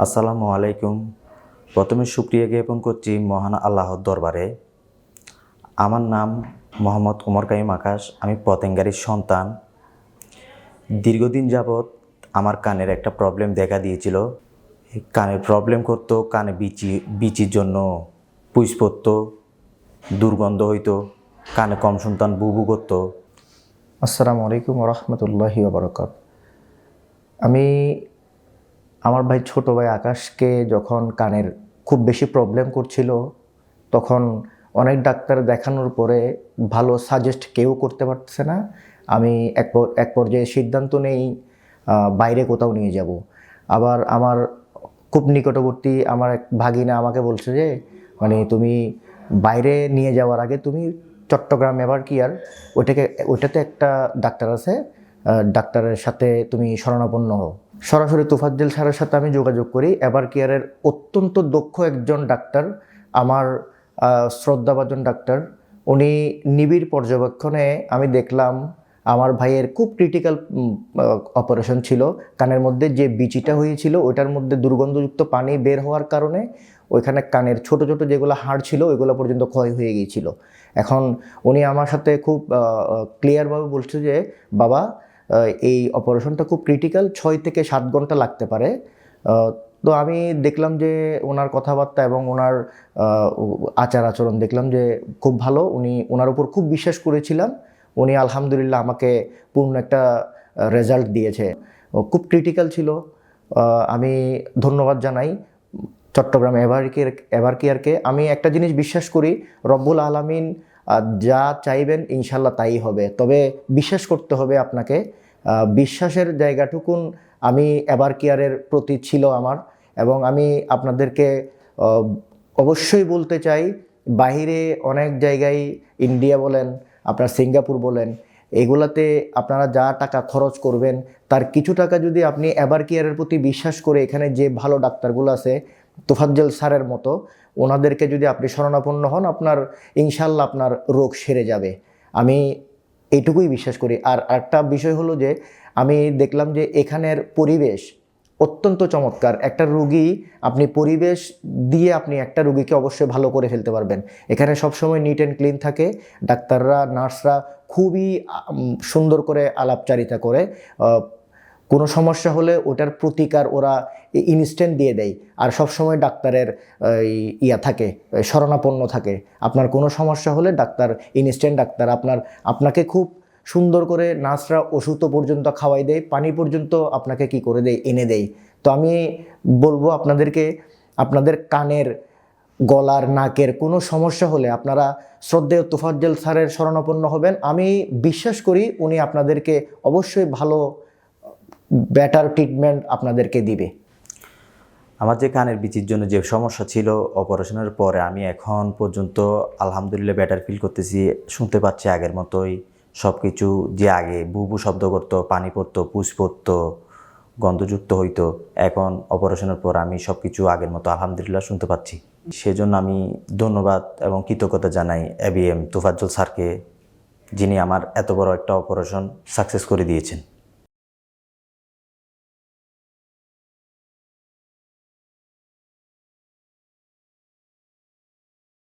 আসসালামু আলাইকুম। প্রথমে শুকরিয়া জ্ঞাপন করছি মহান আল্লাহর দরবারে। আমার নাম মোহাম্মদ ওমর কাইম আকাশ। আমি পতেঙ্গারির সন্তান। দীর্ঘদিন যাবৎ আমার কানের একটা প্রবলেম দেখা দিয়েছিল। কানের প্রবলেম করতো, কানে বিচির জন্য পুঁজ পড়তো, দুর্গন্ধ হইতো, কানে কম শুনতাম, বুবু করতো। আসসালামু আলাইকুম রহমতুল্লাহি ওবরাকাত। আমি আমার ছোট ভাই আকাশকে যখন কানের খুব বেশি প্রবলেম করছিল, তখন অনেক ডাক্তার দেখানোর পরে ভালো সাজেস্ট কেউ করতে পারতেছে না। আমি এক পর্যায়ে সিদ্ধান্ত নেই বাইরে কোথাও নিয়ে যাব। আবার আমার খুব নিকটবর্তী আমার এক ভাগিনা আমাকে বলছে যে তুমি বাইরে নিয়ে যাওয়ার আগে তুমি চট্টগ্রাম এভার কেয়ার ওইটাতে একটা ডাক্তার আছে, ডাক্তারের সাথে তুমি শরণাপন্ন হও। সরাসরি তোফাজ্জল স্যারের সাথে আমি যোগাযোগ করি। এভার কেয়ারের অত্যন্ত দক্ষ একজন ডাক্তার, আমার শ্রদ্ধাভাজন ডাক্তার। উনি নিবিড় পর্যবেক্ষণে আমি দেখলাম আমার ভাইয়ের খুব ক্রিটিক্যাল অপারেশন ছিল। কানের মধ্যে যে বিচিটা হয়েছিল ওইটার মধ্যে দুর্গন্ধযুক্ত পানি বের হওয়ার কারণে ওইখানে কানের ছোট ছোট যেগুলো হাড় ছিল ওইগুলো পর্যন্ত ক্ষয় হয়ে গিয়েছিল। এখন উনি আমার সাথে খুব ক্লিয়ারভাবে বলছে যে বাবা, এই অপারেশনটা খুব ক্রিটিক্যাল, 6 থেকে 7 ঘন্টা লাগতে পারে। তো আমি দেখলাম যে ওনার কথাবার্তা এবং ওনার আচার আচরণ দেখলাম যে খুব ভালো। ওনার উপর খুব বিশ্বাস করেছিলাম। উনি আলহামদুলিল্লাহ আমাকে পূর্ণ একটা রেজাল্ট দিয়েছে। খুব ক্রিটিক্যাল ছিল। আমি ধন্যবাদ জানাই চট্টগ্রাম এভার কেয়ারকে। আমি একটা জিনিস বিশ্বাস করি, রব্বুল আলামিন যা চাইবেন ইনশাল্লাহ তাই হবে। তবে বিশ্বাস করতে হবে আপনাকে। বিশ্বাসের জায়গাটুকুন আমি এভার কেয়ারের প্রতি ছিল আমার। এবং আমি আপনাদেরকে অবশ্যই বলতে চাই, বাহিরে অনেক জায়গায়, ইন্ডিয়া বলেন, আপনার সিঙ্গাপুর বলেন, এগুলাতে আপনারা যা টাকা খরচ করবেন তার কিছু টাকা যদি আপনি এভার কেয়ারের প্রতি বিশ্বাস করে এখানে যে ভালো ডাক্তারগুলো আছে তোফাজ্জল স্যারের মতো, ওনাদেরকে যদি আপনি শরণাপন্ন হন, আপনার ইনশাল্লাহ আপনার রোগ সেরে যাবে। আমি এইটুকুই বিশ্বাস করি। আর একটা বিষয় হলো যে আমি দেখলাম যে এখানের পরিবেশ অত্যন্ত চমৎকার। একটা রুগী আপনি পরিবেশ দিয়ে আপনি একটা রুগীকে অবশ্যই ভালো করে ফেলতে পারবেন। এখানে সবসময় নিট অ্যান্ড ক্লিন থাকে। ডাক্তাররা, নার্সরা খুবই সুন্দর করে আলাপচারিতা করে। কোনো সমস্যা হলে ওটার প্রতিকার ওরা ইনস্ট্যান্ট দিয়ে দেয়। আর সবসময় ডাক্তারের থাকে, শরণাপন্ন থাকে। আপনার কোনো সমস্যা হলে ডাক্তার, ইনস্ট্যান্ট ডাক্তার আপনাকে খুব সুন্দর করে, নার্সরা ওষুধ পর্যন্ত খাওয়াই দেয়, পানি পর্যন্ত আপনাকে কি করে দেয়, এনে দেয়। তো আমি বলবো আপনাদেরকে, আপনাদের কানের, গলার, নাকের কোনো সমস্যা হলে আপনারা শ্রদ্ধেয় তোফাজ্জল স্যারের শরণাপন্ন হবেন। আমি বিশ্বাস করি উনি আপনাদেরকে অবশ্যই ভালো, বেটার ট্রিটমেন্ট আপনাদেরকে দিবে। আমার যে কানের বিচির জন্য যে সমস্যা ছিল, অপারেশনের পরে আমি এখন পর্যন্ত আলহামদুলিল্লাহ বেটার ফিল করতেছি। শুনতে পাচ্ছি আগের মতোই সব কিছু। যে আগে বুবু শব্দ করতো, পানি পড়তো, পুষ পড়তো, গন্ধযুক্ত হইতো, এখন অপারেশনের পর আমি সব কিছু আগের মতো আলহামদুলিল্লাহ শুনতে পাচ্ছি। সেজন্য আমি ধন্যবাদ এবং কৃতজ্ঞতা জানাই এবিএম তোফাজ্জল স্যারকে, যিনি আমার এত বড় একটা অপারেশন সাকসেস করে দিয়েছেন।